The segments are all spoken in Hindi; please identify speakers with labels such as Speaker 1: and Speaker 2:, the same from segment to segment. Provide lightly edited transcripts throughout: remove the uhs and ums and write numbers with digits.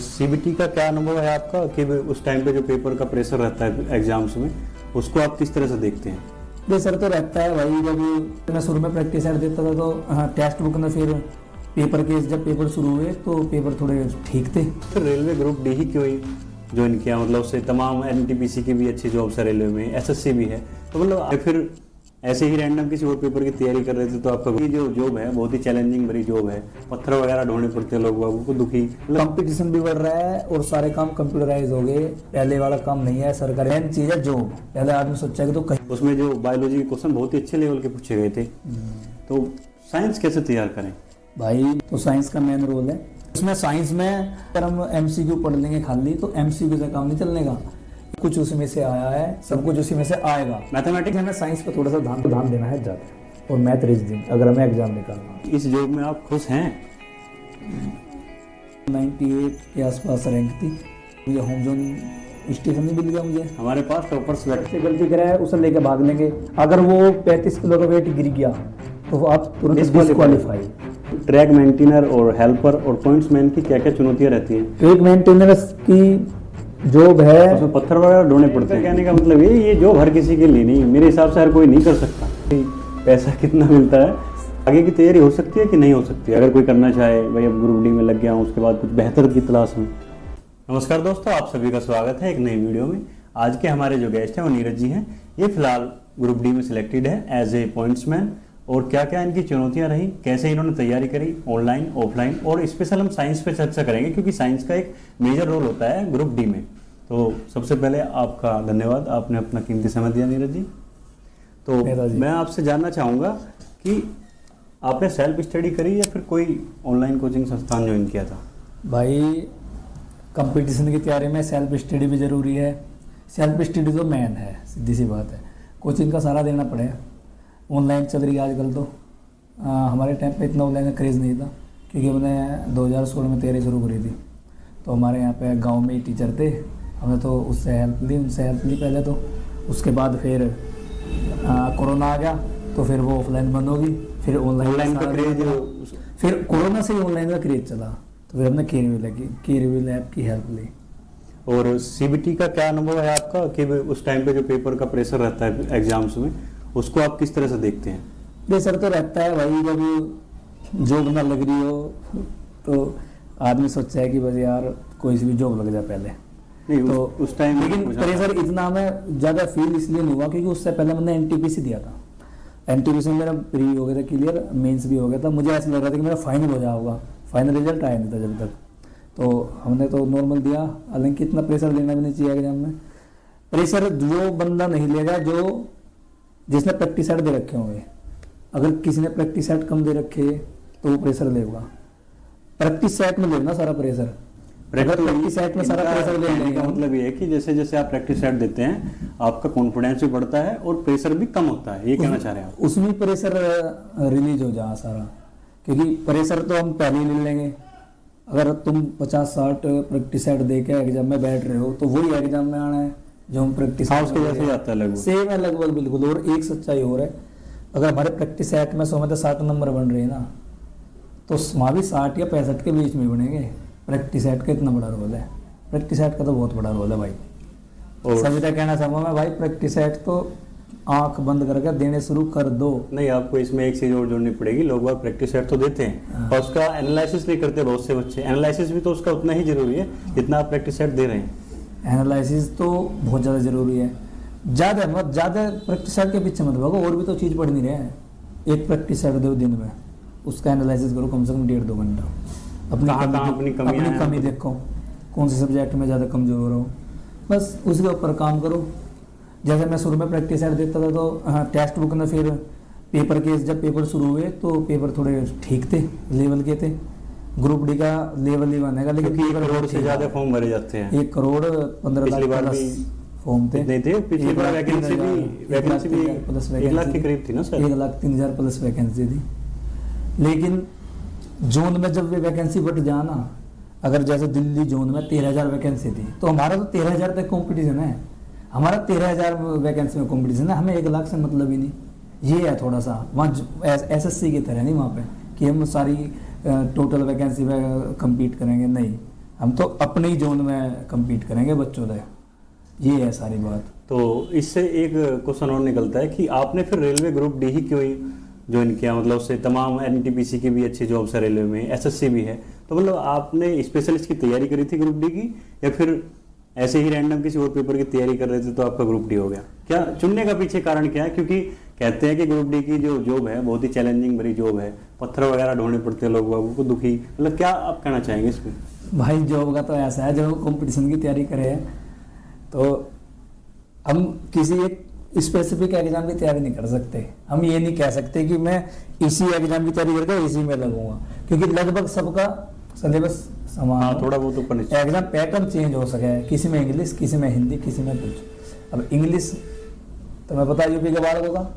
Speaker 1: सीबीटी का क्या अनुभव है आपका कि उस टाइम पे जो पेपर का प्रेशर रहता है एग्जाम्स में, उसको आप किस तरह से देखते हैं?
Speaker 2: प्रेशर तो रहता है भाई। जब मैं शुरू में प्रैक्टिस सेट देता था तो टेक्स्ट बुक में फिर पेपर के जब पेपर शुरू हुए तो पेपर थोड़े ठीक थे।
Speaker 1: फिर रेलवे ग्रुप डी ही क्यों ज्वाइन किया? मतलब उससे तमाम एनटीपीसी की भी अच्छी जॉब्स है रेलवे में, एसएससी भी है, तो मतलब फिर ऐसे ही रैंडम किसी और पेपर की तैयारी कर रहे थे तो आपका ये जो जॉब है बहुत ही चैलेंजिंग भरी जॉब है, पत्थर वगैरह ढूंढने पड़ते हैं लोग बाबू को, दुखी
Speaker 2: कंपटीशन भी बढ़ रहा है और सारे काम कंप्यूटराइज हो गए, पहले वाला काम नहीं है। सरकारी मेन चीज है जॉब। पहले आदमी सोचा कि तो कहीं
Speaker 1: उसमें जो बायोलॉजी के क्वेश्चन बहुत ही अच्छे लेवल के पूछे गए थे, तो साइंस कैसे तैयार करें
Speaker 2: भाई? तो साइंस का मेन रोल है उसमें। साइंस में अगर हम एमसीक्यू पढ़ लेंगे खाली तो एमसीक्यू से काम नहीं चलने का। कुछ उसी में से आया है, सब कुछ उसी में से आएगा।
Speaker 1: मैथमेटिक्स
Speaker 2: हमें साइंस पर थोड़ा सा ध्यान देना है ज़्यादा, और मैथ रीजनिंग अगर हमें एग्जाम निकालना।
Speaker 1: इस जॉब में आप खुश हैं?
Speaker 2: 98 के आसपास रैंक थी। मुझे होम जोन स्टेशन नहीं मिल गया। मुझे
Speaker 1: हमारे पास टॉपर्स बैठे,
Speaker 2: गलती करे है उसे लेके भाग लेंगे। अगर वो 35 किलो का वेट गिर गया तो आप तुरंत डिस्क्वालीफाई।
Speaker 1: ट्रैक मेंटेनर और हेल्पर और पॉइंट्समैन की क्या क्या चुनौतियां रहती हैं?
Speaker 2: ट्रैक मेंटेनर की जॉब है,
Speaker 1: उसमें पत्थर वगैरह ढोने पड़ते हैं। कहने का मतलब ये जॉब हर किसी के लिए नहीं, मेरे हिसाब से हर कोई नहीं कर सकता। पैसा कितना मिलता है, आगे की तैयारी हो सकती है कि नहीं हो सकती अगर कोई करना चाहे? भाई अब ग्रुप डी में लग गया हूँ, उसके बाद कुछ बेहतर की तलाश में। नमस्कार दोस्तों, आप सभी का स्वागत है एक नई वीडियो में। आज के हमारे जो गेस्ट हैं वो नीरज जी हैं। ये फिलहाल ग्रुप डी में सिलेक्टेड है एज ए पॉइंट्समैन, और क्या क्या इनकी चुनौतियां रही, कैसे इन्होंने तैयारी करी ऑनलाइन ऑफलाइन, और स्पेशल हम साइंस पे चर्चा करेंगे क्योंकि साइंस का एक मेजर रोल होता है ग्रुप डी में। तो सबसे पहले आपका धन्यवाद, आपने अपना कीमती समय दिया नीरज जी। तो मैं आपसे जानना चाहूँगा कि आपने सेल्फ स्टडी करी या फिर कोई ऑनलाइन कोचिंग संस्थान ज्वाइन किया था?
Speaker 2: भाई कंपटीशन की तैयारी में सेल्फ स्टडी भी ज़रूरी है। सेल्फ स्टडी तो मेन है, सीधी सी बात है। कोचिंग का सारा देना पड़ेगा। ऑनलाइन चल रही है आजकल तो। हमारे टाइम पे इतना ऑनलाइन का क्रेज़ नहीं था क्योंकि हमने 2016 में तैयारी शुरू करी थी। तो हमारे यहाँ पे गांव में ही टीचर थे, हमने तो उससे हेल्प ली, उनसे हेल्प ली पहले तो। उसके बाद फिर कोरोना आ गया तो फिर वो ऑफलाइन बंद होगी, फिर ऑनलाइन का क्रेज, फिर कोरोना से ही ऑनलाइन का क्रेज चला। तो फिर हमने केरवी लैब की हेल्प ली।
Speaker 1: और सीबीटी का क्या अनुभव है आपका कि उस टाइम पे जो पेपर का प्रेशर रहता है एग्जाम्स में, उसको आप किस तरह से देखते हैं?
Speaker 2: प्रेशर तो रहता है भाई। जब जॉब ना लग रही हो तो आदमी सोचता है कि बस यार कोई सी भी जॉब लग जाए पहले।
Speaker 1: नहीं,
Speaker 2: तो
Speaker 1: उस टाइम
Speaker 2: लेकिन प्रेशर इतना हमें ज़्यादा फील इसलिए नहीं हुआ क्योंकि उससे पहले मैंने एनटीपीसी दिया था। एनटीपीसी में मेरा प्री हो गया था क्लियर, मेंस भी हो गया था। मुझे ऐसा लग रहा था कि मेरा फाइनल हो जाएगा होगा, फाइनल रिजल्ट आया नहीं था जब तक। तो हमने तो नॉर्मल दिया, हालांकि इतना प्रेशर लेना भी नहीं चाहिए एग्जाम में। प्रेशर जो बंदा नहीं लेगा जो जिसने प्रैक्टिस सेट दे रखे होंगे। अगर किसी ने प्रैक्टिस सेट कम दे रखे तो वो प्रेशर लेगा। प्रैक्टिस सेट में लेना सारा प्रेशर। प्रैक्टिस सेट में सारा प्रेशर लेने का
Speaker 1: मतलब ये है कि जैसे जैसे आप प्रैक्टिस सेट देते हैं आपका कॉन्फिडेंस भी बढ़ता है और प्रेशर भी कम होता है, ये कहना चाह रहे हैं आप?
Speaker 2: उसमें प्रेशर रिलीज हो जाए सारा, क्योंकि प्रेशर तो हम पहले ही ले लेंगे। अगर तुम 50-60 प्रैक्टिस सेट दे के एग्जाम में बैठ रहे हो तो वही एग्जाम में आना है जो हम प्रैक्टिस
Speaker 1: उसके जैसे जाता है लगभग,
Speaker 2: सेम है लगभग बिल्कुल। और एक सच्चाई और है, अगर हमारे प्रैक्टिस सेट में 100 में तो 60 नंबर बन रहे हैं ना, तो वहाँ भी 60 या 65 के बीच में बनेंगे। प्रैक्टिस सेट का इतना बड़ा रोल है। प्रैक्टिस सेट का तो बहुत बड़ा रोल है भाई। और सभी तक कहना चाहूँगा मैं भाई, प्रैक्टिस सेट तो आंख बंद करके देने शुरू कर दो।
Speaker 1: नहीं, आपको इसमें एक चीज और जोड़नी पड़ेगी। लोग बाग प्रैक्टिस सेट तो देते हैं और उसका एनालिसिस नहीं करते बहुत से बच्चे। एनालिसिस भी तो उसका उतना ही जरूरी है जितना आप प्रैक्टिस सेट दे रहे हैं।
Speaker 2: एनालिसिस तो बहुत ज़्यादा ज़रूरी है। ज़्यादा प्रैक्टिस सेट के पीछे मत भागो, और भी तो चीज़ पढ़ नहीं रहे हैं। एक प्रैक्टिस सेट दो दिन में, उसका एनालिसिस करो कम से कम 1.5-2 घंटा। अपनी कमी देखो, कौन से सब्जेक्ट में ज़्यादा कमजोर हो रहा हो, बस उसके ऊपर काम करो। जैसे मैं शुरू में प्रैक्टिस सेट देता था तो टेक्स्ट बुक में फिर पेपर के जब पेपर शुरू हुए तो पेपर थोड़े ठीक थे, लेवल के थे। ग्रुप डी का लेवल ही बनेगा, लेकिन
Speaker 1: 1 करोड़ से ज़्यादा फॉर्म भरे जाते हैं।
Speaker 2: 1 करोड़ 15 लाख प्लस फॉर्म थे।
Speaker 1: पिछली बार वैकेंसी भी 1 लाख के करीब थी ना सर?
Speaker 2: 1,03,000 प्लस वैकेंसी थी। लेकिन जोन में जब वे वैकेंसी बढ़ जाना, अगर जैसे दिल्ली जोन में 13,000 वैकेंसी थी तो हमारा तो 13,000 तक कंपटीशन है। हमारा 13,000 वैकेंसी में कंपटीशन है, हमें 1 लाख से मतलब ही नहीं। ये है थोड़ा सा वहाँ एसएससी की तरह नहीं वहाँ पे कि हम सारी टोटल वैकेंसी में कम्पीट करेंगे, नहीं। हम तो अपने ही जोन में compete करेंगे बच्चों से, ये है सारी बात।
Speaker 1: तो इससे एक क्वेश्चन और निकलता है कि आपने फिर रेलवे ग्रुप डी ही क्यों ज्वाइन किया, मतलब उससे तमाम एनटीपीसी की भी अच्छी जॉब्स है रेलवे में, एसएससी भी है, तो मतलब आपने स्पेशलिस्ट की तैयारी करी थी ग्रुप डी की, या फिर ऐसे ही रैंडम किसी और पेपर की तैयारी कर रहे थे तो आपका ग्रुप डी हो गया? क्या चुनने का पीछे कारण क्या है? क्योंकि कहते हैं कि ग्रुप डी की जो जॉब है बहुत ही चैलेंजिंग भरी जॉब है, पत्थर वगैरह ढूंढने पड़ते हैं लोग बाबू को, दुखी, मतलब क्या आप कहना चाहेंगे इसमें?
Speaker 2: भाई जॉब का तो ऐसा है, जब कंपटीशन की तैयारी करे तो हम किसी एक स्पेसिफिक एग्जाम की तैयारी नहीं कर सकते। हम ये नहीं कह सकते कि मैं इसी एग्जाम की तैयारी करके इसी में लगूंगा, क्योंकि लगभग सबका सिलेबस समान
Speaker 1: हाँ, थोड़ा बहुत ऊपर नीचे,
Speaker 2: एग्जाम पैटर्न चेंज हो सके, किसी में इंग्लिश, किसी में हिंदी, किसी में कुछ। अब इंग्लिश तो मैं पता यूपी के बालकों का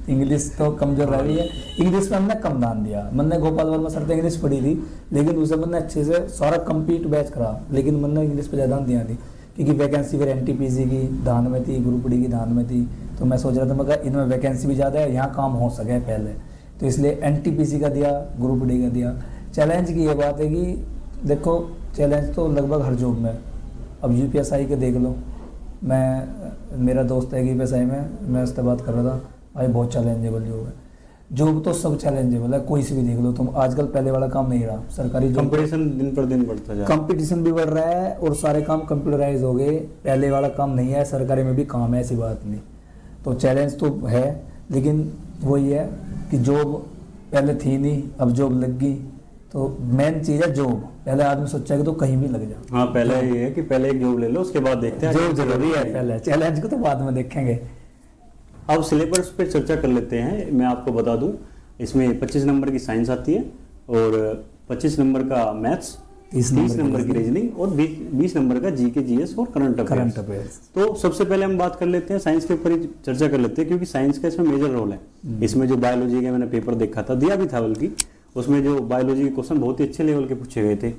Speaker 2: इंग्लिश तो कमजोर रह रही है, इंग्लिश में हमने कम ध्यान दिया। मैंने गोपाल वर्मा सर से इंग्लिश पढ़ी थी, लेकिन उसे मैंने अच्छे से सारा कंप्लीट बैच करा, लेकिन मैंने इंग्लिश पे ज़्यादा ध्यान दी, क्योंकि वैकेंसी फिर एनटीपीसी की धान में थी, ग्रुप डी की धान में थी, तो मैं सोच रहा था मगर इनमें वैकेंसी भी ज़्यादा है, यहाँ काम हो सके पहले, तो इसलिए एनटीपीसी का दिया, ग्रुप डी का दिया। चैलेंज की ये बात है कि देखो चैलेंज तो लगभग हर जॉब में, अब यूपीएसआई के देख लो, मेरा दोस्त है यूपीएसआई में, मैं उससे बात कर रहा था, भाई बहुत चैलेंजेबल जॉब है। जॉब तो सब चैलेंजेबल है, कोई से भी देख लो तुम, आजकल पहले वाला काम नहीं रहा सरकारी जॉब,
Speaker 1: कंपटीशन दिन पर दिन बढ़ता जा रहा है,
Speaker 2: कंपटीशन भी बढ़ रहा है और सारे काम कंप्यूटराइज हो गए, पहले वाला काम नहीं है, सरकारी में भी काम है, ऐसी बात नहीं। तो चैलेंज तो है, लेकिन वही है कि जॉब पहले थी नहीं, अब जॉब लग गई, तो मेन चीज़ है जॉब। पहले आदमी सोचा कि तो कहीं भी लग जाओ,
Speaker 1: हाँ पहले ये है कि पहले एक जॉब ले लो, उसके बाद देखते हैं,
Speaker 2: जॉब जरूरी है पहले, चैलेंज को तो बाद में देखेंगे।
Speaker 1: अब सिलेबस पे चर्चा कर लेते हैं। मैं आपको बता दूं, इसमें 25 नंबर की साइंस आती है और 25 नंबर का मैथ्स, 30 नंबर की रीजनिंग और 20 नंबर का जीके जीएस और करंट अफेयर्स। तो सबसे पहले हम बात कर लेते हैं साइंस के ऊपर ही चर्चा कर लेते हैं, क्योंकि साइंस का इसमें मेजर रोल है। इसमें जो बायोलॉजी का मैंने पेपर देखा था, दिया भी था बल्कि, उसमें जो बायोलॉजी के क्वेश्चन बहुत ही अच्छे लेवल के पूछे गए थे।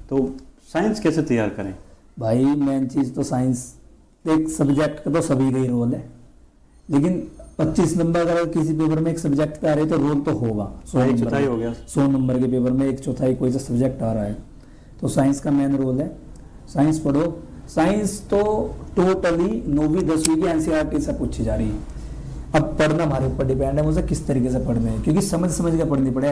Speaker 1: तो साइंस कैसे तैयार करें?
Speaker 2: भाई मेन चीज़ तो साइंस, एक सब्जेक्ट का तो सभी का ही रोल है, लेकिन 25 नंबर अगर किसी पेपर में एक सब्जेक्ट आ रहे तो रोल तो होगा।
Speaker 1: 1/4 हो गया,
Speaker 2: 100 नंबर के पेपर में 1/4 कोई सा सब्जेक्ट आ रहा है, तो साइंस का मेन रोल है। साइंस पढ़ो, साइंस तो टोटली 9वीं 10वीं की एनसीईआरटी से पूछी जा रही है। अब पढ़ना हमारे ऊपर डिपेंड है, मुझे किस तरीके से पढ़ने हैं, क्योंकि समझ के पढ़नी पड़े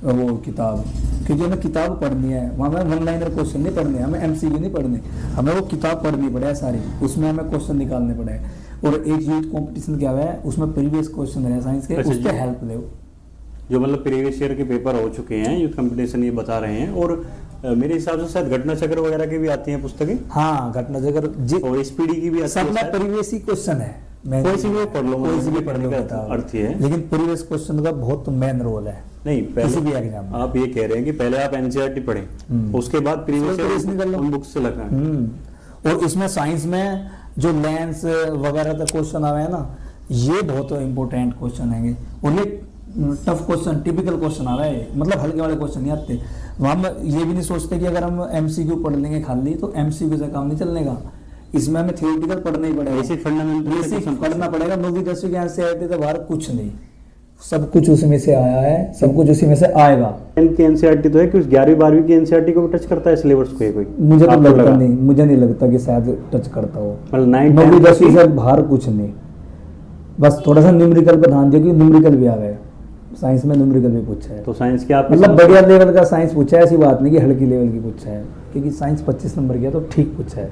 Speaker 2: वो किताब, क्योंकि हमें किताब पढ़नी है, वहाँ हमें वन लाइनर क्वेश्चन नहीं पढ़ने, हमें एमसीक्यू नहीं पढ़ने, हमें वो किताब पढ़नी पड़े सारी, उसमें हमें क्वेश्चन निकालने पड़े। और एक यूथ कंपटीशन क्या है, उसमें प्रीवियस क्वेश्चन है साइंस के, उससे हेल्प ले,
Speaker 1: जो मतलब प्रीवियस ईयर के पेपर हो चुके हैं, यूथ कंपटीशन ये बता रहे हैं। और मेरे हिसाब से शायद घटना चक्र वगैरह की भी आती हैं पुस्तकें।
Speaker 2: हाँ, घटना चक्र
Speaker 1: और स्पीडी की भी आती है,
Speaker 2: सब में प्रीवियस ही क्वेश्चन है,
Speaker 1: कोई सी भी पढ़ लो,
Speaker 2: कोई सी भी पढ़ने का
Speaker 1: अर्थ है,
Speaker 2: लेकिन प्रीवियस क्वेश्चन का बहुत मेन रोल है।
Speaker 1: नहीं,
Speaker 2: किसी भी एग्जाम
Speaker 1: आप ये कह रहे हैं कि पहले आप एनसीईआरटी पढ़ें, उसके बाद प्रीवियस उन बुक से लगाएं।
Speaker 2: और इसमें साइंस में जो लेंस वगैरह का क्वेश्चन आवे है ना, ये बहुत इंपॉर्टेंट क्वेश्चन है, और ये टफ क्वेश्चन, टिपिकल क्वेश्चन आ रहा है, मतलब हल्के वाले क्वेश्चन नहीं आते। वहाँ हम ये भी नहीं सोचते कि अगर हम एमसीक्यू पढ़ लेंगे खाली तो एमसीक्यू से काम नहीं चलने का, इसमें हमें थियोरेटिकल पढ़ना ही पड़ेगा,
Speaker 1: बेसिक फंडामेंटल
Speaker 2: पढ़ना पड़ेगा। 9वीं 10वीं की एनसीईआरटी तो बाहर कुछ नहीं, सब कुछ उसमें से आया है, सब कुछ उसी में से आएगा।
Speaker 1: की एनसीईआरटी तो है कि उस 11वीं 12वीं की एनसीईआरटी को भी टच करता है सिलेबस को, कोई
Speaker 2: मुझे तो लगता नहीं, मुझे नहीं लगता कि शायद टच करता हो,
Speaker 1: मतलब
Speaker 2: 9वीं 10वीं से बाहर कुछ नहीं, बस थोड़ा सा न्यूमेरिकल पर ध्यान दिया कि न्यूमेरिकल भी आ गए, साइंस में न्यूमेरिकल भी पूछा है।
Speaker 1: तो साइंस की आप
Speaker 2: मतलब बढ़िया लेवल का साइंस पूछा है, ऐसी बात नहीं कि हल्की लेवल की पूछा है, क्योंकि साइंस 25 नंबर की है तो ठीक पूछा है,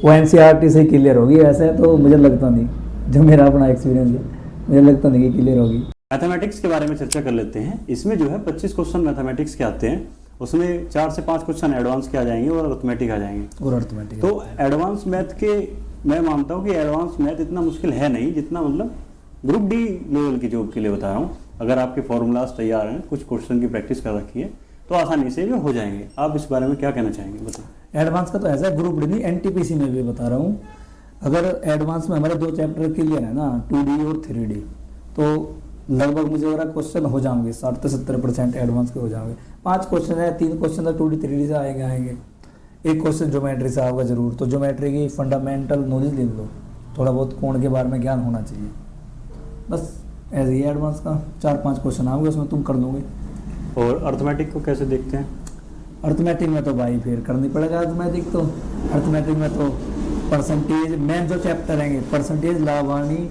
Speaker 2: वो एनसीईआरटी से ही क्लियर होगी, ऐसे तो मुझे लगता नहीं, जो मेरा अपना एक्सपीरियंस है, मुझे लगता नहीं कि क्लियर होगी।
Speaker 1: मैथमेटिक्स के बारे में चर्चा कर लेते हैं। इसमें जो है 25 क्वेश्चन मैथमेटिक्स के आते हैं, उसमें 4 से 5 क्वेश्चन एडवांस के आ जाएंगे और अरिथमेटिक आ जाएंगे।
Speaker 2: और अरिथमेटिक
Speaker 1: तो एडवांस मैथ के, मैं मानता हूँ कि एडवांस मैथ इतना मुश्किल है नहीं जितना मतलब ग्रुप डी लेवल की जॉब के लिए बता रहा हूँ। अगर आपके फॉर्मूलाज तैयार हैं, कुछ क्वेश्चन की प्रैक्टिस कर रखी है, तो आसानी से भी हो जाएंगे। आप इस बारे में क्या कहना चाहेंगे, बताओ।
Speaker 2: एडवांस का तो ऐसा ग्रुप डी नहीं, एनटीपीसी में भी बता रहा हूँ। अगर एडवांस में हमारे 2 चैप्टर क्लियर है ना, 2D और 3D, तो लगभग मुझे अगर क्वेश्चन हो जाएंगे 60 से 70% एडवांस के हो जाएंगे। 5 क्वेश्चन है, 3 क्वेश्चन तो 2D 3D से आएंगे, एक क्वेश्चन ज्योमेट्री से आएगा जरूर, तो ज्योमेट्री की फंडामेंटल नॉलेज ले लो, थोड़ा बहुत कोण के बारे में ज्ञान होना चाहिए, बस ऐसे ही एडवांस का 4-5 क्वेश्चन आएंगे, उसमें तुम कर लोगे।
Speaker 1: और अरिथमेटिक को कैसे देखते हैं?
Speaker 2: अर्थमेटिक में तो भाई फिर करनी पड़ेगा अर्थमेटिक तो। अर्थमेटिक में तो परसेंटेज मेन जो चैप्टर रहेंगे, परसेंटेज, लाभ हानि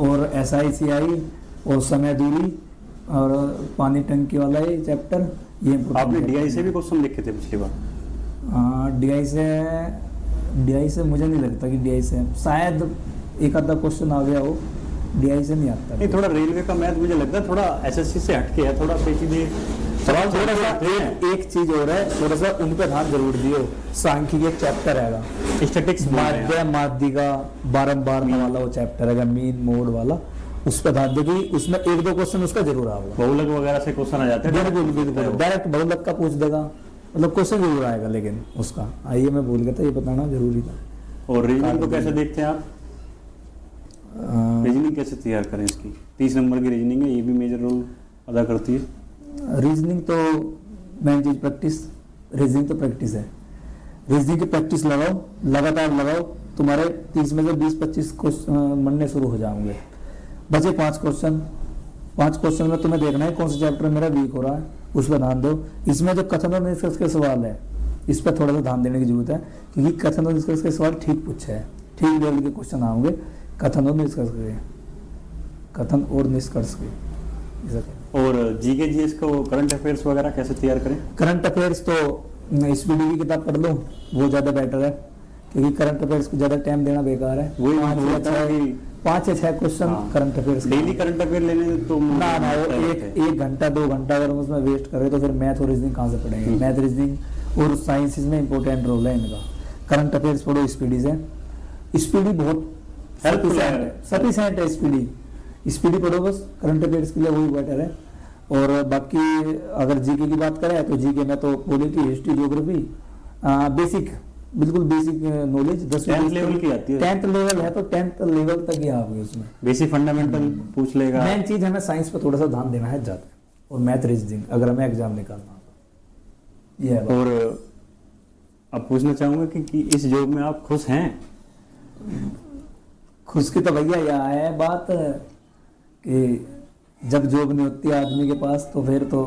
Speaker 2: और SI CI और समय दूरी और पानी टंकी वाला ये चैप्टर, ये
Speaker 1: आपने DI से भी क्वेश्चन लिखे थे पिछली बार?
Speaker 2: DI से मुझे नहीं लगता कि DI से, शायद एक आधा क्वेश्चन आ गया हो, DI से नहीं आता।
Speaker 1: नहीं, थोड़ा रेलवे का मैथ मुझे लगता है थोड़ा SSC से हटके है, थोड़ा पेचीदे सवाल
Speaker 2: थोड़ा सा एक चीज और है, थोड़ा सा उन पे ध्यान जरूर दियो। सांख्यिकी एक चैप्टर हैगा,
Speaker 1: स्टैटिक्स
Speaker 2: माध्य माध्यिका बारंबार वाला वो चैप्टर हैगा, मीन मोड वाला, उस पर ध्यान दो कि उसमें एक दो क्वेश्चन उसका जरूर आएगा।
Speaker 1: बहुलक वगैरह से क्वेश्चन आ जाते हैं,
Speaker 2: बिल्कुल डायरेक्ट बहुलक का पूछ देगा, मतलब क्वेश्चन जरूर आएगा। लेकिन उसका आइए मैं भूल गया था, ये बताना जरूरी था।
Speaker 1: और रीजनिंग को कैसे देखते हैं आप? रीजनिंग कैसे तैयार करें इसकी? 30 नंबर की रीजनिंग है, ये भी मेजर रोल अदा करती है।
Speaker 2: रीजनिंग तो मेन चीज प्रैक्टिस, रीजनिंग तो प्रैक्टिस है। रीजनिंग की प्रैक्टिस लगाओ, लगातार लगाओ, तुम्हारे 30 में से 20-25 क्वेश्चन बनने शुरू हो जाएंगे। बचे 5 क्वेश्चन, 5 क्वेश्चन में तुम्हें देखना है कौन सा चैप्टर मेरा वीक हो रहा है, उस पर ध्यान दो। इसमें जो कथन और निष्कर्ष के सवाल है, इस पर थोड़ा सा ध्यान देने की जरूरत है, क्योंकि कथन और निष्कर्ष के सवाल ठीक पूछे हैं, ठीक लेवल के क्वेश्चन आएंगे कथन और निष्कर्ष के, कथन और निष्कर्ष के।
Speaker 1: और GK GS को करंट अफेयर्स वगैरह कैसे तैयार करें?
Speaker 2: करंट अफेयर्स तो SPD की किताब पढ़ लो, वो ज़्यादा बेटर है, क्योंकि करंट अफेयर्स को ज़्यादा टाइम देना बेकार है।
Speaker 1: वही
Speaker 2: 5 या 6 question current affairs,
Speaker 1: daily current affair लेने तो
Speaker 2: ना वो एक घंटा 2 घंटा अगर उसमें वेस्ट करें तो फिर मैथ और रीजनिंग कहाँ से पढ़ेंगे? मैथ रीजनिंग और साइंस में इंपॉर्टेंट रोल है इनका। करंट अफेयर्स पढ़ो SPD से, SPD बहुत सफिशिएंट है। SPD पढ़ो बस, करंट अफेयर्स के लिए वही बेटर है। और बाकी अगर GK की बात करें तो GK में तो पॉलिटी, हिस्ट्री, ज्योग्राफी, बेसिक, बिल्कुल बेसिक नॉलेज
Speaker 1: 10th लेवल की आती है।
Speaker 2: 10th लेवल है तो 10th लेवल तक ही आओगे उसमें,
Speaker 1: बेसिक फंडामेंटल पूछ लेगा।
Speaker 2: मेन चीज हमें साइंस पर थोड़ा सा ध्यान देना है ज्यादा, और मैथ रीजनिंग अगर हमें एग्जाम निकालना हो, ये है।
Speaker 1: और अब पूछना चाहूंगा कि इस जॉब में आप खुश हैं?
Speaker 2: खुश की तो भैया यह है बात कि जब जॉब नहीं होती आदमी के पास तो फिर तो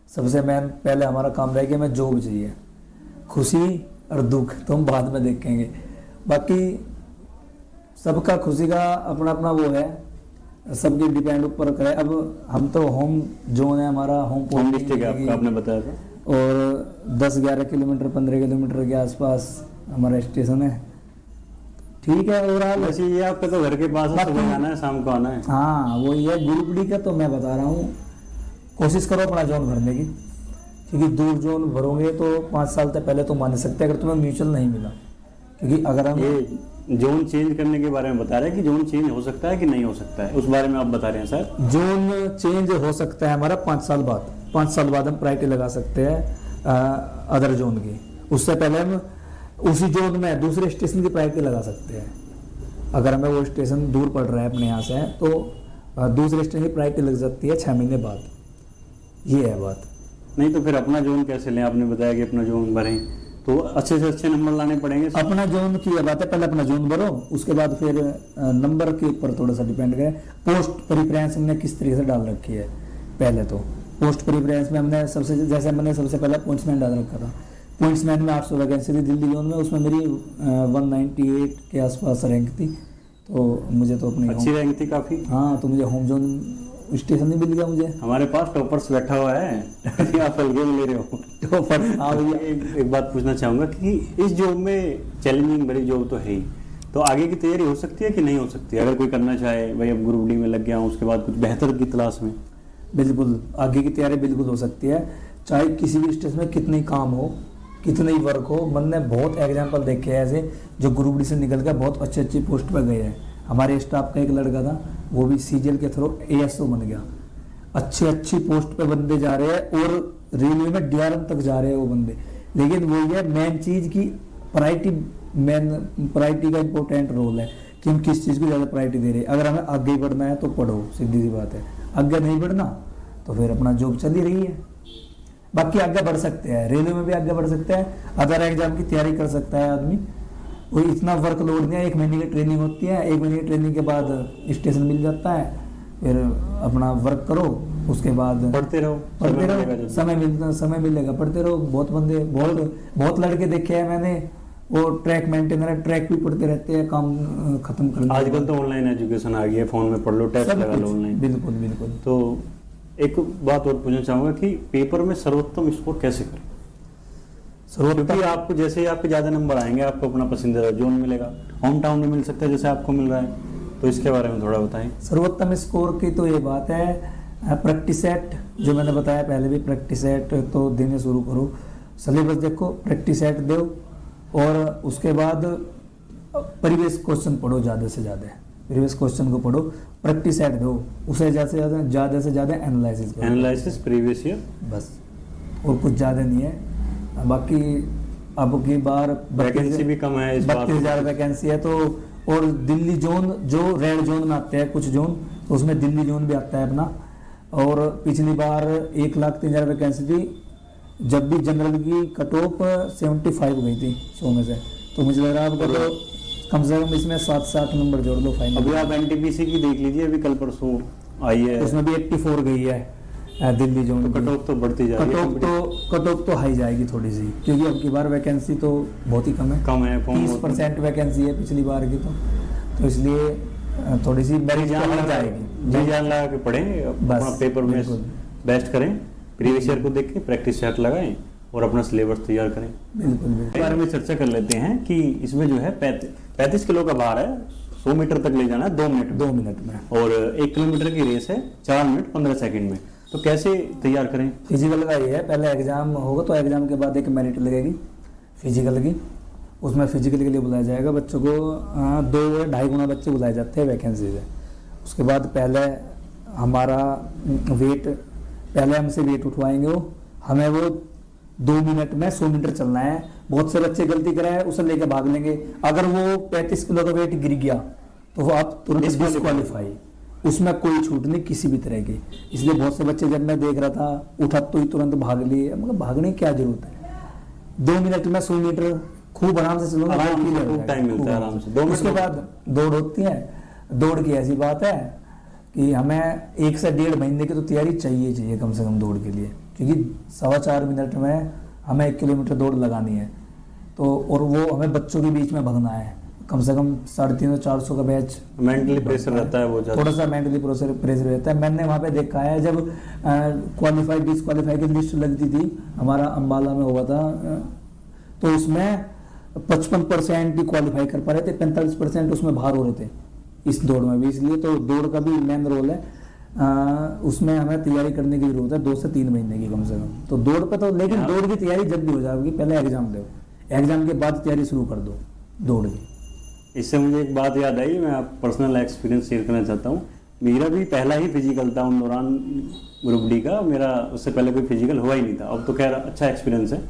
Speaker 2: सबसे मेन पहले हमारा काम रह गया, हमें जॉब चाहिए। खुशी और दुख तो हम बाद में देखेंगे, बाकी सबका खुशी का अपना अपना वो है, सबके डिपेंड ऊपर करे। अब हम तो होम जोन है हमारा, होम
Speaker 1: डिस्ट्रिक्ट है आपका, आपने बताया था,
Speaker 2: और 10-11 किलोमीटर 15 किलोमीटर के आसपास हमारा स्टेशन है, ठीक है। ओवरऑल
Speaker 1: वैसे ये आपका तो घर के पास है, सुबह आना है शाम को आना है।
Speaker 2: हाँ वो ये ग्रुप डी का तो मैं बता रहा हूँ, कोशिश करो अपना जोन भरने की, क्योंकि दूर जोन भरोगे तो 5 साल तक पहले तो मान नहीं सकते अगर तुम्हें म्यूचुअल नहीं मिला। क्योंकि अगर हम
Speaker 1: ये जोन चेंज करने के बारे में बता रहे हैं कि जोन चेंज हो सकता है कि नहीं हो सकता है, उस बारे में आप बता रहे हैं सर?
Speaker 2: जोन चेंज हो सकता है हमारा 5 साल बाद, 5 साल बाद हम प्रायोरिटी लगा सकते हैं अदर जोन की। उससे पहले हम उसी जोन में दूसरे स्टेशन की प्रायोरिटी लगा सकते हैं। अगर हमें वो स्टेशन दूर पड़ रहा है अपने यहाँ से तो दूसरे स्टेशन की प्रायोरिटी लग सकती है 6 महीने बाद, ये है बात।
Speaker 1: नहीं तो फिर अपना जोन कैसे लें? आपने बताया कि अपना जोन भरें तो अच्छे से अच्छे नंबर लाने पड़ेंगे।
Speaker 2: अपना जोन की बात है, पहले अपना जोन भरो, उसके बाद फिर नंबर के ऊपर थोड़ा सा डिपेंड करे। पोस्ट प्रेफरेंस हमने किस तरीके से डाल रखी है? पहले तो पोस्ट प्रेफरेंस में हमने जैसे मैंने सबसे पहले पॉइंट्समैन डाल रखा था। पॉइंट्समैन में 800 वैकेंसी थी दिल्ली जोन में, उसमें मेरी 198 के आसपास रैंक थी, तो मुझे तो अपनी
Speaker 1: अच्छी रैंक थी काफ़ी।
Speaker 2: हाँ, तो मुझे होम जोन स्टेशन ही मिल गया मुझे।
Speaker 1: हमारे पास टॉपर्स बैठा हुआ है आप अलगे में ले रहे हो
Speaker 2: टॉपर। हाँ भैया,
Speaker 1: एक बात पूछना चाहूँगा कि इस जॉब में चैलेंजिंग बड़ी जॉब तो है ही, तो आगे की तैयारी हो सकती है कि नहीं हो सकती? अगर कोई करना चाहे, भाई अब ग्रुप डी में लग गया हूँ, उसके बाद कुछ बेहतर की तलाश में।
Speaker 2: बिल्कुल आगे की तैयारी बिल्कुल हो सकती है, चाहे किसी भी स्टेज में कितनी काम हो, कितना ही वर्क हो। मैंने बहुत एग्जाम्पल देखे हैं ऐसे जो ग्रुप डी से निकल कर बहुत अच्छी पोस्ट पर गए हैं। हमारे स्टाफ का एक लड़का था, वो भी सीजीएल के थ्रू ASO बन गया। अच्छी पोस्ट पे बंदे जा रहे हैं और रेलवे में DRM तक जा रहे हैं वो बंदे। लेकिन वो ये मेन चीज़ की प्रायोरिटी का इंपॉर्टेंट रोल है कि हम किस चीज़ को ज़्यादा प्रायोरिटी दे रहे हैं। अगर हमें आगे बढ़ना है तो पढ़ो, सीधी सी बात है। आगे नहीं बढ़ना तो फिर अपना जॉब चल ही रही है। बाकी आगे बढ़ सकते हैं, रेलवे में भी आगे बढ़ सकते हैं, अदर एग्जाम की तैयारी कर सकता है आदमी। कोई इतना वर्कलोड नहीं है, 1 महीने की ट्रेनिंग होती है, 1 महीने की ट्रेनिंग के बाद स्टेशन मिल जाता है, फिर अपना वर्क करो उसके बाद
Speaker 1: पढ़ते रहो,
Speaker 2: पढ़ते
Speaker 1: समय मिलेगा
Speaker 2: रहो,
Speaker 1: जब।
Speaker 2: समय मिलेगा, पढ़ते रहो। बहुत बंदे, बहुत लड़के देखे हैं मैंने, वो ट्रैक मेंटेनर है, ट्रैक भी पढ़ते रहते हैं काम खत्म करने के
Speaker 1: आजकल
Speaker 2: बाद।
Speaker 1: तो ऑनलाइन एजुकेशन आ गई है, फोन में पढ़ लो, टेस्ट
Speaker 2: सब
Speaker 1: लगा लो
Speaker 2: कुछ,
Speaker 1: ऑनलाइन।
Speaker 2: बिल्कुल बिल्कुल।
Speaker 1: तो एक बात और पूछना चाहूंगा कि पेपर में सर्वोत्तम स्कोर कैसे करें? क्योंकि आपको जैसे ही आपके ज्यादा नंबर आएंगे, आपको अपना पसंदीदा जोन मिलेगा, होम टाउन में मिल सकता है जैसे आपको मिल रहा है, तो इसके बारे में थोड़ा बताएं।
Speaker 2: सर्वोत्तम स्कोर की तो ये बात है, प्रैक्टिस सेट जो मैंने बताया पहले भी, प्रैक्टिस सेट तो देने शुरू करो। सिलेबस देखो, प्रैक्टिस सेट दो, और उसके बाद प्रीवियस क्वेश्चन पढ़ो, ज़्यादा से ज़्यादा प्रीवियस क्वेश्चन को पढ़ो, प्रैक्टिस सेट दो, उसे ज़्यादा से ज़्यादा एनालिसिस करो,
Speaker 1: एनालिसिस प्रीवियस ईयर,
Speaker 2: बस, और कुछ ज़्यादा नहीं है। बाकी अब की बार
Speaker 1: वैकेंसी भी कम है इस बार,
Speaker 2: 32,000 वैकेंसी है, तो और दिल्ली जोन जो रेड जोन में आते हैं कुछ जोन, तो उसमें दिल्ली जोन भी आता है अपना। और पिछली बार 1,03,000 वैकेंसी थी, जब भी जनरल की कट ऑफ 75 गई थी 100 में से, तो मुझे लग रहा है आपको तो कम से कम इसमें 7-8 नंबर जोड़ दो फाइनल।
Speaker 1: अभी आप एनटीपीसी की देख लीजिए, अभी कल परसों आई है,
Speaker 2: उसमें भी 84 गई है दिल्ली जोन
Speaker 1: तो
Speaker 2: की।
Speaker 1: कट ऑफ तो बढ़ती जा रही है,
Speaker 2: कट ऑफ तो हाई जाएगी थोड़ी सी, क्योंकि अब की बार वैकेंसी तो बहुत ही कम है,
Speaker 1: कम है,
Speaker 2: 30% वैकेंसी है पिछली बार की, तो इसलिए थोड़ी सी मेरी जान लग जाएगी।
Speaker 1: जी जान लगा के पढ़ें, अपना पेपर में बेस्ट करें, प्रीवियस ईयर को देखें, प्रैक्टिस सेट लगाएं और अपना सिलेबस तैयार करें।
Speaker 2: बिल्कुल बिल्कुल।
Speaker 1: इस बारे में चर्चा कर लेते हैं कि इसमें जो है 35 किलो का भार है, 100 मीटर तक ले जाना है 2 मिनट में, और 1 किलोमीटर की रेस है 4 मिनट 15 सेकंड में। तो कैसे तैयार करें?
Speaker 2: फिजिकल का ये है, पहले एग्जाम होगा, तो एग्जाम के बाद एक मेरिट लगेगी फिजिकल की, उसमें फिजिकल के लिए बुलाया जाएगा बच्चों को, 2-2.5 गुना बच्चे बुलाए जाते हैं वैकेंसी से। उसके बाद पहले हमारा वेट, पहले हमसे वेट उठवाएंगे, वो हमें वो 2 मिनट में 100 मीटर चलना है। बहुत से बच्चे गलती कराए, उसे लेके भाग लेंगे, अगर वो 35 किलो का वेट गिर गया तो वो आप तुरंत डिस्क्वालीफाई, उसमें कोई छूट नहीं किसी भी तरह की। इसलिए बहुत से बच्चे, जब मैं देख रहा था, उठा तो ही तुरंत भाग लिए, मतलब भागने की क्या जरूरत है, 2 मिनट में 100 मीटर खूब आराम से चलो,
Speaker 1: टाइम मिलता है आराम से।
Speaker 2: उसके बाद दौड़ होती है, दौड़ की ऐसी बात है कि हमें 1 से 1.5 महीने की तो तैयारी चाहिए कम से कम दौड़ के लिए, क्योंकि 4.25 मिनट में हमें 1 किलोमीटर दौड़ लगानी है, तो और वो हमें बच्चों के बीच में भगना है, कम से कम 350-400 का बैच।
Speaker 1: मेंटली प्रेशर रहता है वो,
Speaker 2: थोड़ा सा मेंटली प्रेशर रहता है। मैंने वहाँ पे देखा है, जब क्वालिफाई डिसक्वालीफाई की लिस्ट लगती थी, हमारा अम्बाला में हुआ था, तो उसमें 55% ही क्वालिफाई कर पा रहे थे, 45% उसमें बाहर हो रहे थे इस दौड़ में भी। इसलिए तो दौड़ का भी मेन रोल है, उसमें हमें तैयारी करने की जरूरत है 2 से 3 महीने की कम से कम। तो दौड़ पे तो, लेकिन दौड़ की तैयारी जल्दी हो जाएगी, पहले एग्जाम दो, एग्जाम के बाद तैयारी शुरू कर दो दौड़ की।
Speaker 1: इससे मुझे एक बात याद आई, मैं आप पर्सनल एक्सपीरियंस शेयर करना चाहता हूँ। मेरा भी पहला ही फिजिकल था उन दौरान, ग्रुप डी का, मेरा उससे पहले कोई फिजिकल हुआ ही नहीं था। अब तो खैर अच्छा एक्सपीरियंस है।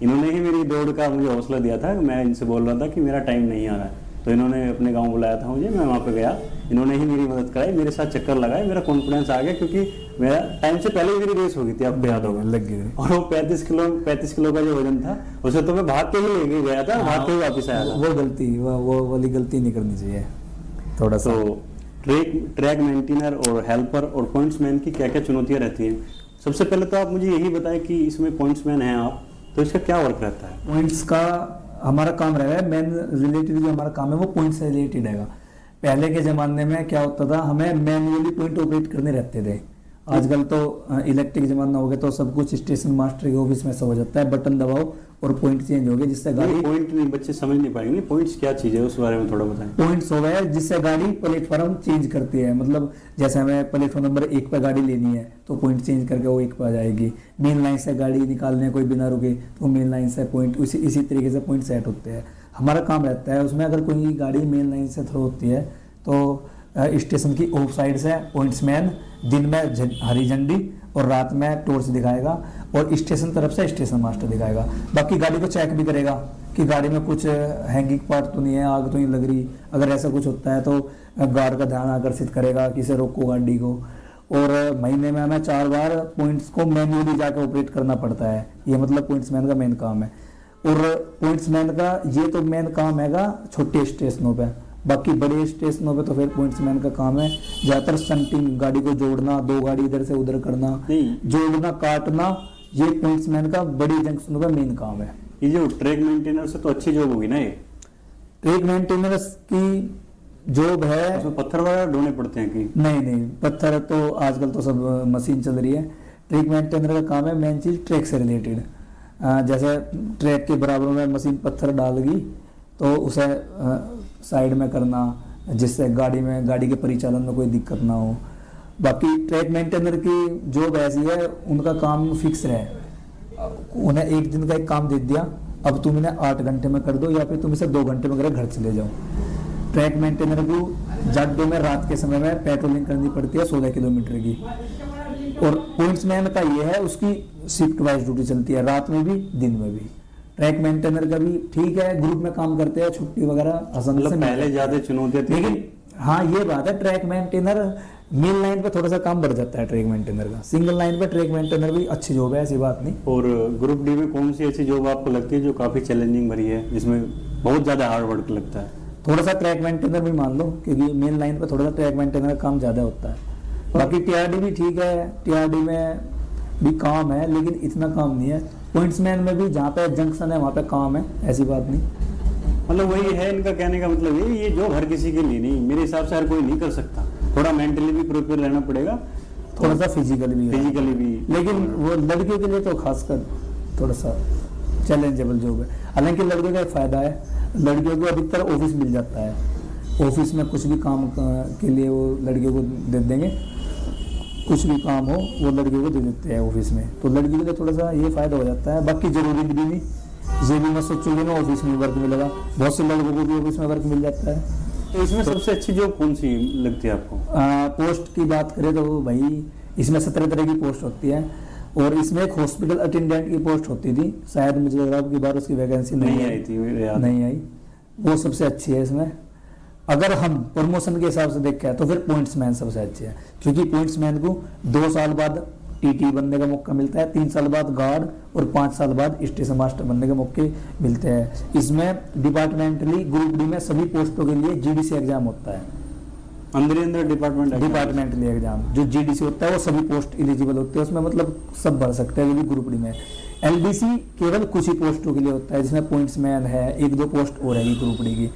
Speaker 1: इन्होंने ही मेरी दौड़ का मुझे हौसला दिया था, मैं इनसे बोल रहा था कि मेरा टाइम नहीं आ रहा है, तो इन्होंने अपने गांव बुलाया था मुझे, मैं वहाँ पे गया, इन्होंने ही मेरी मदद कराई, मेरे साथ चक्कर लगाए, मेरा कॉन्फिडेंस आ गया, क्योंकि मेरा टाइम से पहले ही मेरी रेस हो गई थी, आपको याद होगा,
Speaker 2: लग गई।
Speaker 1: और वो 35 किलो का जो वजन था, उसे तो मैं भाग के ही लेके गया था, भाग के ही वापस आया था।
Speaker 2: वो गलती, वो वाली गलती नहीं करनी चाहिए थोड़ा सा।
Speaker 1: तो ट्रैक मेंटेनर और हेल्पर और पॉइंट्समैन की क्या क्या चुनौतियाँ रहती हैं? सबसे पहले तो आप मुझे यही बताएं कि इसमें पॉइंट्समैन हैं आप, तो इसका क्या वर्क रहता है?
Speaker 2: पॉइंट्स का हमारा काम रहेगा, मेन रिलेटेड जो हमारा काम है वो पॉइंट से रिलेटेड रहेगा। पहले के ज़माने में क्या होता था, हमें मैन्युअली पॉइंट ऑपरेट करने रहते थे। आजकल तो इलेक्ट्रिक ज़माना हो गया, तो सब कुछ स्टेशन मास्टर के ऑफिस में सब हो जाता है, बटन दबाओ और पॉइंट चेंज हो गए, जिससे गाड़ी,
Speaker 1: पॉइंट नहीं, बच्चे समझ नहीं पाएंगे, पॉइंट्स क्या चीज़ है उस बारे में थोड़ा बताएं।
Speaker 2: पॉइंट्स हो गए जिससे गाड़ी प्लेटफॉर्म चेंज करती है, मतलब जैसे हमें प्लेटफॉर्म नंबर 1 पर गाड़ी लेनी है तो पॉइंट चेंज करके वो 1 पर आ जाएगी। मेन लाइन से गाड़ी निकालने कोई बिना रुके तो मेन लाइन से पॉइंट, इसी तरीके से पॉइंट सेट होते हैं। हमारा काम रहता है उसमें, अगर कोई गाड़ी मेन लाइन से थ्रो होती है तो स्टेशन की ऑफ साइड से पॉइंट्समैन दिन में हरी झंडी और रात में टॉर्च दिखाएगा, और स्टेशन तरफ से स्टेशन मास्टर दिखाएगा। बाकी गाड़ी को चेक भी करेगा कि गाड़ी में कुछ हैंगिंग पार्ट तो नहीं है, आग तो नहीं लग रही। अगर ऐसा कुछ होता है तो गार्ड का ध्यान आकर्षित करेगा कि इसे रोको गाड़ी को। और महीने में हमें 4 बार पॉइंट्स को मैन्युअली जाकर ऑपरेट करना पड़ता है। ये मतलब पॉइंट्समैन का मेन काम है। और पॉइंट्समैन का ये तो मेन काम हैगा छोटे स्टेशनों पे। बाकी बड़े स्टेशनों पे तो फिर पॉइंट्समैन का काम है ज़्यादातर संटिंग, गाड़ी को जोड़ना, दो गाड़ी इधर से उधर करना,
Speaker 1: नहीं,
Speaker 2: जोड़ना, काटना, ये पॉइंट्समैन का बड़ी जंक्शनों पे मेन काम है।
Speaker 1: ये जो ट्रैक मेंटेनर से तो अच्छी जॉब होगी ना ये?
Speaker 2: ट्रैक मेंटेनेंस की जॉब है।
Speaker 1: उसमें पत्थर वगैरह ढोने पड़ते हैं कि?
Speaker 2: नहीं, पत्थर तो आजकल तो सब मशीन चल रही है। ट्रैक मेंटेनर का काम है मेन चीज ट्रैक से रिलेटेड, जैसे ट्रैक के बराबर में मशीन पत्थर डालेगी तो उसे साइड में करना, जिससे गाड़ी के परिचालन में कोई दिक्कत ना हो। बाकी ट्रैक मेंटेनर की जॉब ऐसी है, उनका काम फिक्स है। उन्हें एक दिन का एक काम दे दिया, अब तुम इन्हें 8 घंटे में कर दो या फिर तुम इसे 2 घंटे में घर चले जाओ। ट्रैक मेंटेनर को जाड्डों में रात के समय में पेट्रोलिंग करनी पड़ती है 16 किलोमीटर की। और पॉइंट्समैन का ये है, उसकी शिफ्ट वाइज ड्यूटी चलती है, रात में भी दिन में भी। ट्रैक मेंटेनर का भी ठीक है, ग्रुप में काम करते हैं, छुट्टी वगैरह आसानी से
Speaker 1: पहले ज्यादा चुनौतियां थी,
Speaker 2: लेकिन हाँ ये बात है, ट्रैक मेंटेनर मेन लाइन पे थोड़ा सा काम बढ़ जाता है ट्रैक मेंटेनर का। सिंगल लाइन पे ट्रैक मेंटेनर भी अच्छी जॉब है, ऐसी बात नहीं।
Speaker 1: और ग्रुप डी में कौन सी ऐसी जॉब आपको लगती है जो काफी चैलेंजिंग भरी है, जिसमें बहुत ज्यादा हार्ड वर्क लगता है?
Speaker 2: थोड़ा सा ट्रैक मेंटेनर भी मान लो, क्योंकि मेन लाइन पे थोड़ा सा ट्रैक मेंटेनर का काम ज्यादा होता है। बाकी टीआरडी भी ठीक है, टीआरडी में भी काम है लेकिन इतना काम नहीं है। पॉइंट्समैन में भी जहाँ पे जंक्शन है वहाँ पे काम है, ऐसी बात नहीं।
Speaker 1: मतलब वही है इनका कहने का मतलब, ये जॉब हर किसी के लिए नहीं, मेरे हिसाब से हर कोई नहीं कर सकता। थोड़ा मेंटली भी प्रिपेयर रहना पड़ेगा,
Speaker 2: थोड़ा सा फिजिकली
Speaker 1: भी,
Speaker 2: लेकिन वो लड़कियों के लिए तो खासकर थोड़ा सा चैलेंजेबल जॉब है। हालांकि लड़कियों का एक फायदा है, लड़कियों को अधिकतर ऑफिस मिल जाता है, ऑफिस में कुछ भी काम के लिए वो लड़कियों को दे देंगे, कुछ भी काम हो वो लड़कियों को दे देते हैं ऑफिस में, तो लड़कियों के लिए थोड़ा सा ये फायदा हो जाता है। बाकी जरूरी भी नहीं, ये भी मैं सोचूंगी ना ऑफिस में वर्क मिलेगा, बहुत से लड़कों को भी ऑफिस में वर्क मिल जाता है।
Speaker 1: तो इसमें सबसे अच्छी जॉब कौन सी लगती है आपको?
Speaker 2: पोस्ट की बात करें तो भाई इसमें 17 तरह की पोस्ट होती है, और इसमें एक हॉस्पिटल अटेंडेंट की पोस्ट होती थी, शायद मुझे लग रहा है कि बार उसकी वैकेंसी नहीं आई थी, नहीं आई, वो सबसे अच्छी है इसमें। अगर हम प्रमोशन के हिसाब से देखें तो फिर पॉइंट्समैन सबसे अच्छे हैं, क्योंकि पॉइंट्समैन को 2 साल बाद टीटी बनने का मौका मिलता है, 3 साल बाद गार्ड और 5 साल बाद स्टेशन मास्टर बनने के मौके मिलते हैं। इसमें डिपार्टमेंटली ग्रुप डी में सभी पोस्टों के लिए जीडीसी एग्जाम होता है,
Speaker 1: अंदर
Speaker 2: डिपार्टमेंटली एग्जाम जो जीडीसी होता है वो सभी पोस्ट एलिजिबल होते हैं उसमें, मतलब सब भर सकते हैं ग्रुप डी में। एलडीसी केवल कुछ ही पोस्टों के लिए होता है, जिसमें पॉइंट्समैन है, 1-2 पोस्ट और है ग्रुप डी की।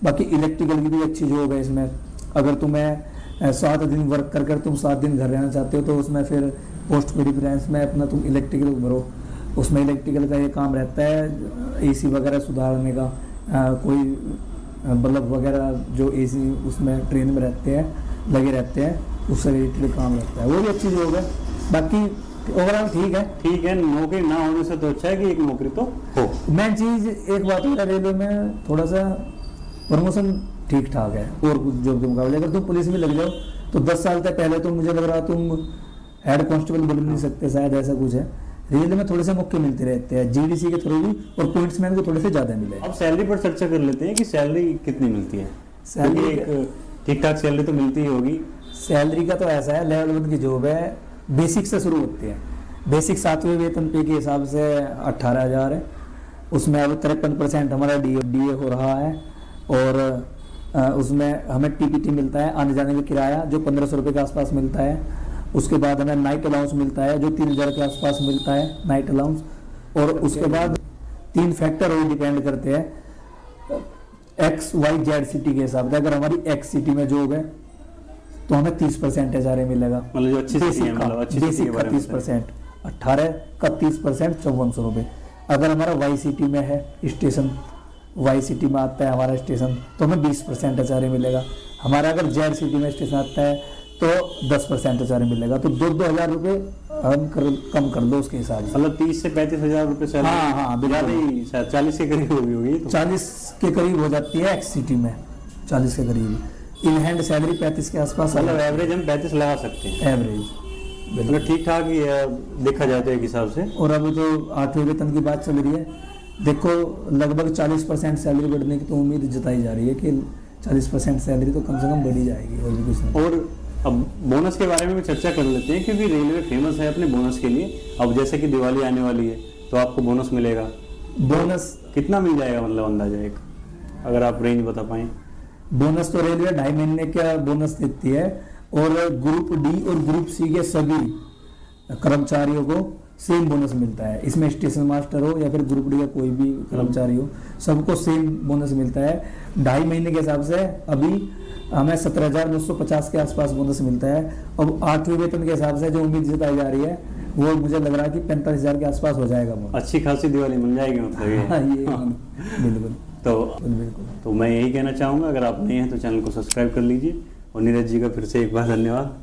Speaker 2: बाकी इलेक्ट्रिकल की भी अच्छी जॉब है इसमें, अगर तुम्हें 7 दिन वर्क कर तुम 7 दिन घर रहना चाहते हो तो उसमें फिर पोस्ट प्रेफरेंस में अपना तुम इलेक्ट्रिकल भरो, उसमें इलेक्ट्रिकल का ये काम रहता है, एसी वगैरह सुधारने का, कोई बल्ब वगैरह जो एसी उसमें ट्रेन में रहते हैं लगे रहते हैं, उससे रिलेटेड काम रहता है, वो भी अच्छी जॉब है। बाकी ओवरऑल ठीक है, नौकरी ना होने से तो अच्छा है कि एक नौकरी तो हो। मेन चीज एक बात है, रेलवे में थोड़ा सा प्रमोशन ठीक ठाक है और कुछ जॉब के मुकाबले। अगर तुम पुलिस में लग जाओ तो 10 साल तक पहले तो मुझे लग रहा तुम हेड कांस्टेबल बन नहीं सकते, शायद ऐसा कुछ है। रेलवे में थोड़े से मौके मिलते रहते हैं, जीडीसी के थ्रू भी, और पॉइंट्समैन को थोड़े से ज्यादा मिले।
Speaker 1: अब सैलरी पर चर्चा कर लेते हैं कि सैलरी कितनी मिलती है। सैलरी एक ठीक ठाक सैलरी तो मिलती ही होगी।
Speaker 2: सैलरी का तो ऐसा है, लेवल 1 की जॉब है, बेसिक से शुरू होती है। बेसिक 7वें वेतन पे के हिसाब से 18,000 है, उसमें अब 53% हमारा डीए हो रहा है, और उसमें हमें टीपीटी मिलता है, आने जाने का किराया जो 1500 रुपये के आसपास मिलता है। उसके बाद हमें नाइट अलाउंस मिलता है जो 3000 के आसपास मिलता है नाइट अलाउंस। और उसके बाद 3 फैक्टर और डिपेंड करते हैं XYZ सिटी के हिसाब से। अगर हमारी X सिटी में जॉब है तो हमें 30% एचआरए मिलेगा,
Speaker 1: मतलब जो अच्छी सिटी है, मतलब अच्छी सिटी के बारे में
Speaker 2: 30%, 18 का 30% 5400 रुपये। अगर हमारा वाई सिटी में है स्टेशन, वाई सिटी में आता है हमारा स्टेशन, तो हमें 20% एचआरए मिलेगा। हमारा अगर जेड सिटी में स्टेशन आता है तो 10% एचआरए मिलेगा। तो 2-2 हज़ार रुपये हम कम कर लो उसके हिसाब से,
Speaker 1: मतलब 30 से 35 हज़ार रुपये सैलरी।
Speaker 2: हाँ
Speaker 1: बिल्कुल, शायद 40 के करीब होगी तो
Speaker 2: 40 के करीब हो जाती है एक्स सिटी में, 40 के करीब। इन हैंड सैलरी 35 के आसपास,
Speaker 1: मतलब एवरेज हम 35 लगा सकते हैं,
Speaker 2: एवरेज
Speaker 1: मतलब ठीक ठाक ही है देखा जाए तो एक हिसाब से।
Speaker 2: और अब जो 8वें वेतन की बात चल रही है, देखो लगभग 40% सैलरी बढ़ने की तो उम्मीद जताई जा रही है कि 40% सैलरी तो कम से कम बढ़ी जाएगी, और भी कुछ नहीं।
Speaker 1: और अब बोनस के बारे में भी चर्चा कर लेते हैं, क्योंकि रेलवे फेमस है अपने बोनस के लिए। अब जैसे कि दिवाली आने वाली है तो आपको बोनस मिलेगा।
Speaker 2: बोनस
Speaker 1: कितना मिल जाएगा, मतलब अंदाजा एक, अगर आप रेंज बता पाएं?
Speaker 2: बोनस तो रेलवे 2.5 महीने का बोनस देती है, और ग्रुप डी और ग्रुप सी के सभी कर्मचारियों को सेम बोनस मिलता है। इसमें स्टेशन मास्टर हो या फिर ग्रुप डी का कोई भी कर्मचारी हो, सबको सेम बोनस मिलता है। 2.5 महीने के हिसाब से अभी हमें 17,950 के आसपास बोनस मिलता है। अब 8वें वेतन के हिसाब से जो उम्मीद जताई जा रही है वो मुझे लग रहा है कि 45,000 के आसपास हो जाएगा बोनस।
Speaker 1: अच्छी खासी दिवाली मिल जाएगी मतलब ये।
Speaker 2: हाँ, ये बिल्कुल
Speaker 1: तो तो मैं यही कहना चाहूँगा, अगर आप नए हैं तो चैनल को सब्सक्राइब कर लीजिए। और नीरज जी का फिर से एक बार धन्यवाद।